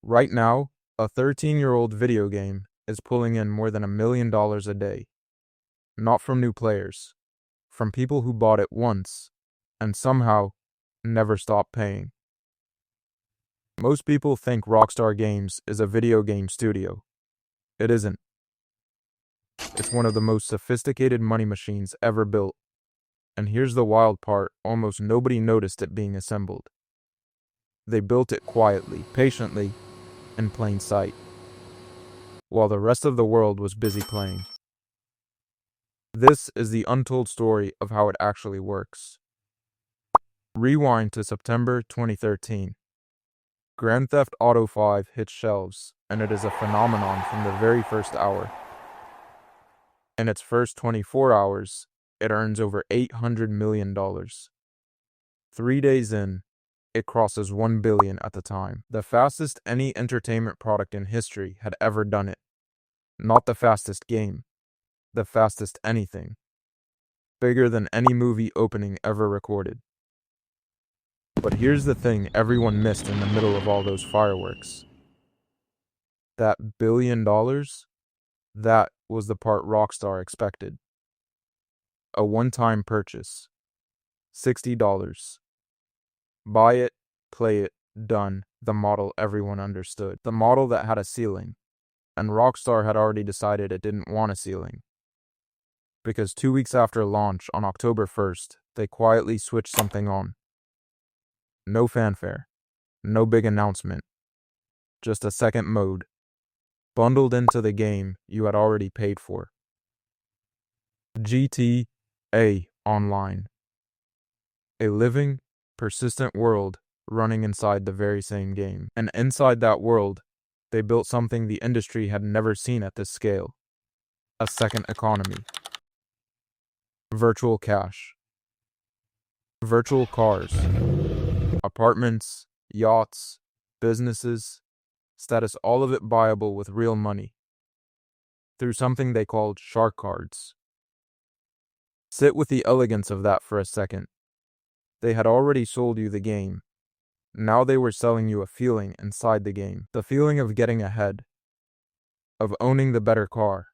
Right now, a 13-year-old video game is pulling in more than $1 million a day. Not from new players, from people who bought it once and somehow never stopped paying. Most people think Rockstar Games is a video game studio. It isn't. It's one of the most sophisticated money machines ever built. And here's the wild part, almost nobody noticed it being assembled. They built it quietly, patiently, in plain sight, while the rest of the world was busy playing. This is the untold story of how it actually works. Rewind to September 2013. Grand Theft Auto 5 hits shelves, and it is a phenomenon from the very first hour. In its first 24 hours, it earns over $800 million. 3 days in, it crosses 1 billion at the time, the fastest any entertainment product in history had ever done it. Not the fastest game, the fastest anything. Bigger than any movie opening ever recorded. But here's the thing everyone missed in the middle of all those fireworks. That $1 billion, that was the part Rockstar expected. A one-time purchase. $60. Buy it, play it, done. The model everyone understood. The model that had a ceiling. And Rockstar had already decided it didn't want a ceiling. Because 2 weeks after launch, on October 1st, they quietly switched something on. No fanfare. No big announcement. Just a second mode. Bundled into the game you had already paid for. GTA Online. A living, persistent world running inside the very same game. And inside that world, they built something the industry had never seen at this scale. A second economy. Virtual cash. Virtual cars. Apartments, yachts, businesses, status, all of it buyable with real money. Through something they called shark cards. Sit with the elegance of that for a second. They had already sold you the game. Now they were selling you a feeling inside the game. The feeling of getting ahead. Of owning the better car.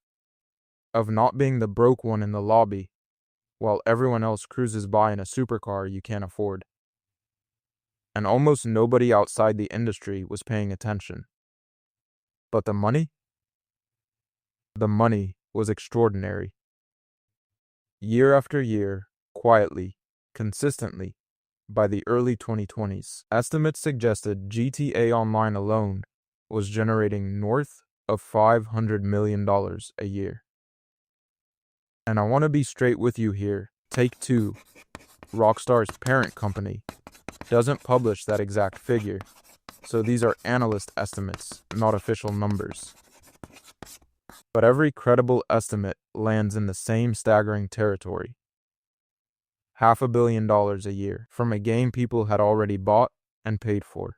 Of not being the broke one in the lobby, while everyone else cruises by in a supercar you can't afford. And almost nobody outside the industry was paying attention. But the money? The money was extraordinary. Year after year, quietly, consistently, by the early 2020s, estimates suggested GTA Online alone was generating north of $500 million a year. And I want to be straight with you here. Take-Two, Rockstar's parent company, doesn't publish that exact figure, so these are analyst estimates, not official numbers. But every credible estimate lands in the same staggering territory. $500 million a year from a game people had already bought and paid for.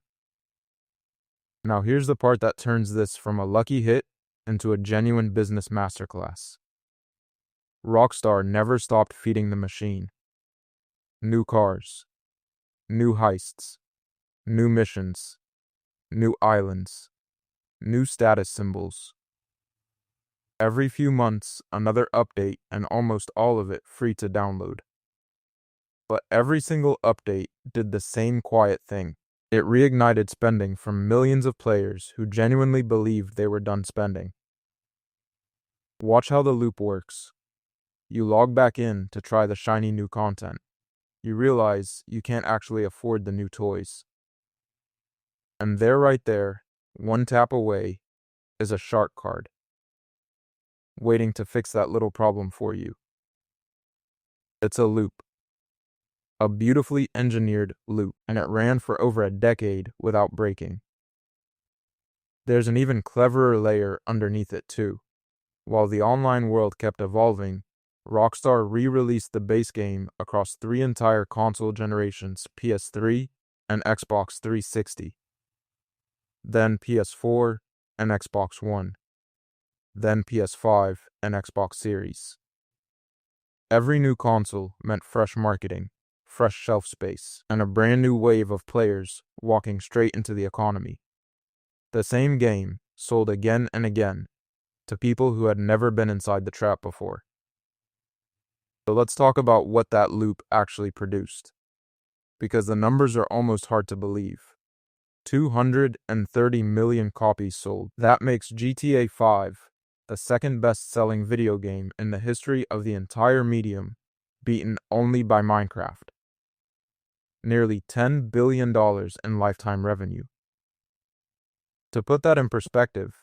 Now here's the part that turns this from a lucky hit into a genuine business masterclass. Rockstar never stopped feeding the machine. New cars. New heists, new missions, new islands, new status symbols. Every few months, another update, and almost all of it free to download. But every single update did the same quiet thing. It reignited spending from millions of players who genuinely believed they were done spending. Watch how the loop works. You log back in to try the shiny new content. You realize you can't actually afford the new toys. And there, right there, one tap away, is a shark card, waiting to fix that little problem for you. It's a loop. A beautifully engineered loop, and it ran for over a decade without breaking. There's an even cleverer layer underneath it too. While the online world kept evolving, Rockstar re-released the base game across 3 entire console generations, PS3 and Xbox 360, then PS4 and Xbox One, then PS5 and Xbox Series. Every new console meant fresh marketing, fresh shelf space, and a brand new wave of players walking straight into the economy. The same game sold again and again to people who had never been inside the trap before. So let's talk about what that loop actually produced, because the numbers are almost hard to believe. 230 million copies sold. That makes GTA 5 the second best-selling video game in the history of the entire medium, beaten only by Minecraft. Nearly $10 billion in lifetime revenue. To put that in perspective,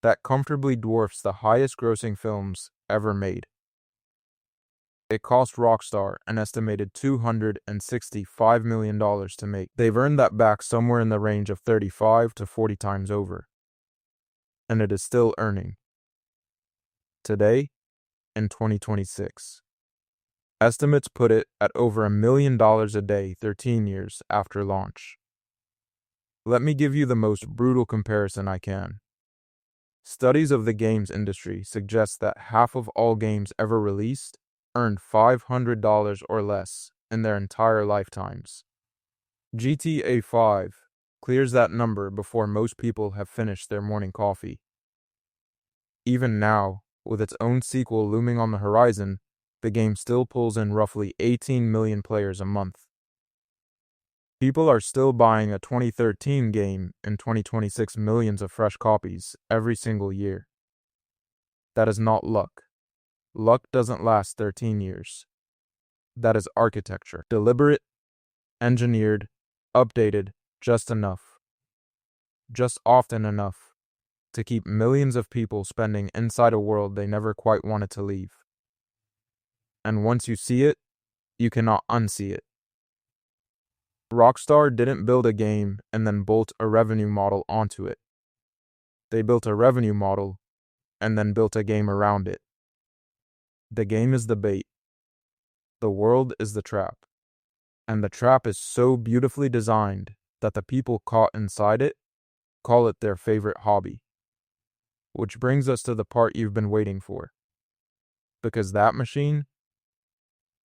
that comfortably dwarfs the highest-grossing films ever made. It cost Rockstar an estimated $265 million to make. They've earned that back somewhere in the range of 35 to 40 times over. And it is still earning. Today, in 2026. Estimates put it at over $1 million a day 13 years after launch. Let me give you the most brutal comparison I can. Studies of the games industry suggest that half of all games ever released earned $500 or less in their entire lifetimes. GTA 5 clears that number before most people have finished their morning coffee. Even now, with its own sequel looming on the horizon, the game still pulls in roughly 18 million players a month. People are still buying a 2013 game in 2026 millions of fresh copies every single year. That is not luck. Luck doesn't last 13 years. That is architecture. Deliberate, engineered, updated, just enough. Just often enough to keep millions of people spending inside a world they never quite wanted to leave. And once you see it, you cannot unsee it. Rockstar didn't build a game and then bolt a revenue model onto it. They built a revenue model and then built a game around it. The game is the bait. The world is the trap. And the trap is so beautifully designed that the people caught inside it call it their favorite hobby. Which brings us to the part you've been waiting for. Because that machine,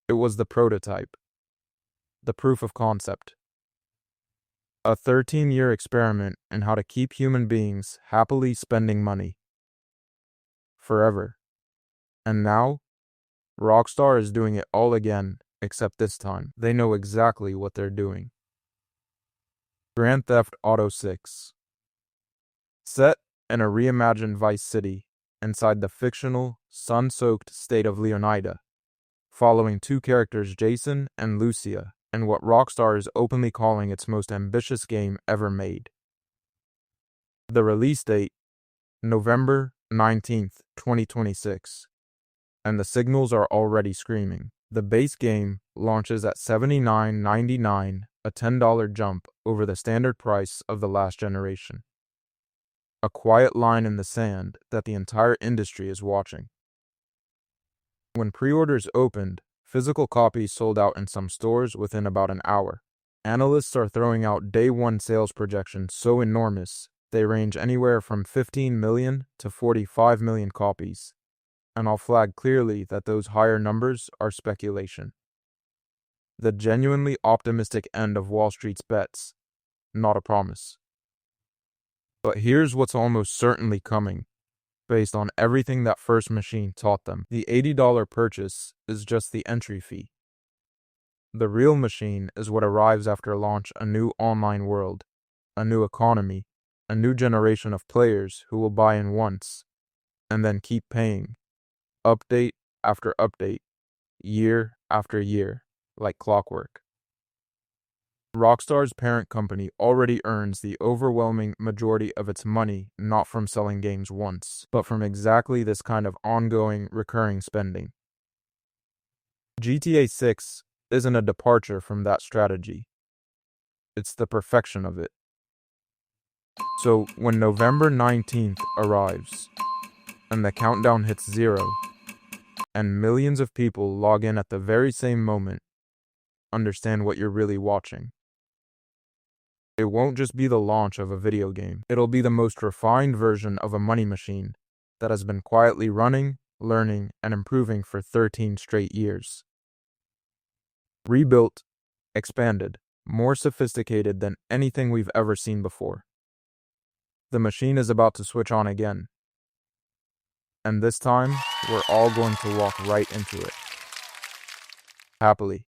it was the prototype. The proof of concept. A 13-year experiment in how to keep human beings happily spending money. Forever. And now, Rockstar is doing it all again, except this time. They know exactly what they're doing. Grand Theft Auto 6. Set in a reimagined Vice City, inside the fictional, sun-soaked state of Leonida, following two characters Jason and Lucia, in what Rockstar is openly calling its most ambitious game ever made. The release date, November 19th, 2026, and the signals are already screaming. The base game launches at $79.99, a $10 jump over the standard price of the last generation. A quiet line in the sand that the entire industry is watching. When pre-orders opened, physical copies sold out in some stores within about an hour. Analysts are throwing out day one sales projections so enormous, they range anywhere from 15 million to 45 million copies. And I'll flag clearly that those higher numbers are speculation. The genuinely optimistic end of Wall Street's bets, not a promise. But here's what's almost certainly coming. Based on everything that first machine taught them, the $80 purchase is just the entry fee. The real machine is what arrives after launch: a new online world, a new economy, a new generation of players who will buy in once, and then keep paying, update after update, year after year, like clockwork. Rockstar's parent company already earns the overwhelming majority of its money not from selling games once, but from exactly this kind of ongoing, recurring spending. GTA 6 isn't a departure from that strategy. It's the perfection of it. So, when November 19th arrives, and the countdown hits 0, and millions of people log in at the very same moment, understand what you're really watching. It won't just be the launch of a video game. It'll be the most refined version of a money machine that has been quietly running, learning, and improving for 13 straight years. Rebuilt, expanded, more sophisticated than anything we've ever seen before. The machine is about to switch on again. And this time, we're all going to walk right into it. Happily.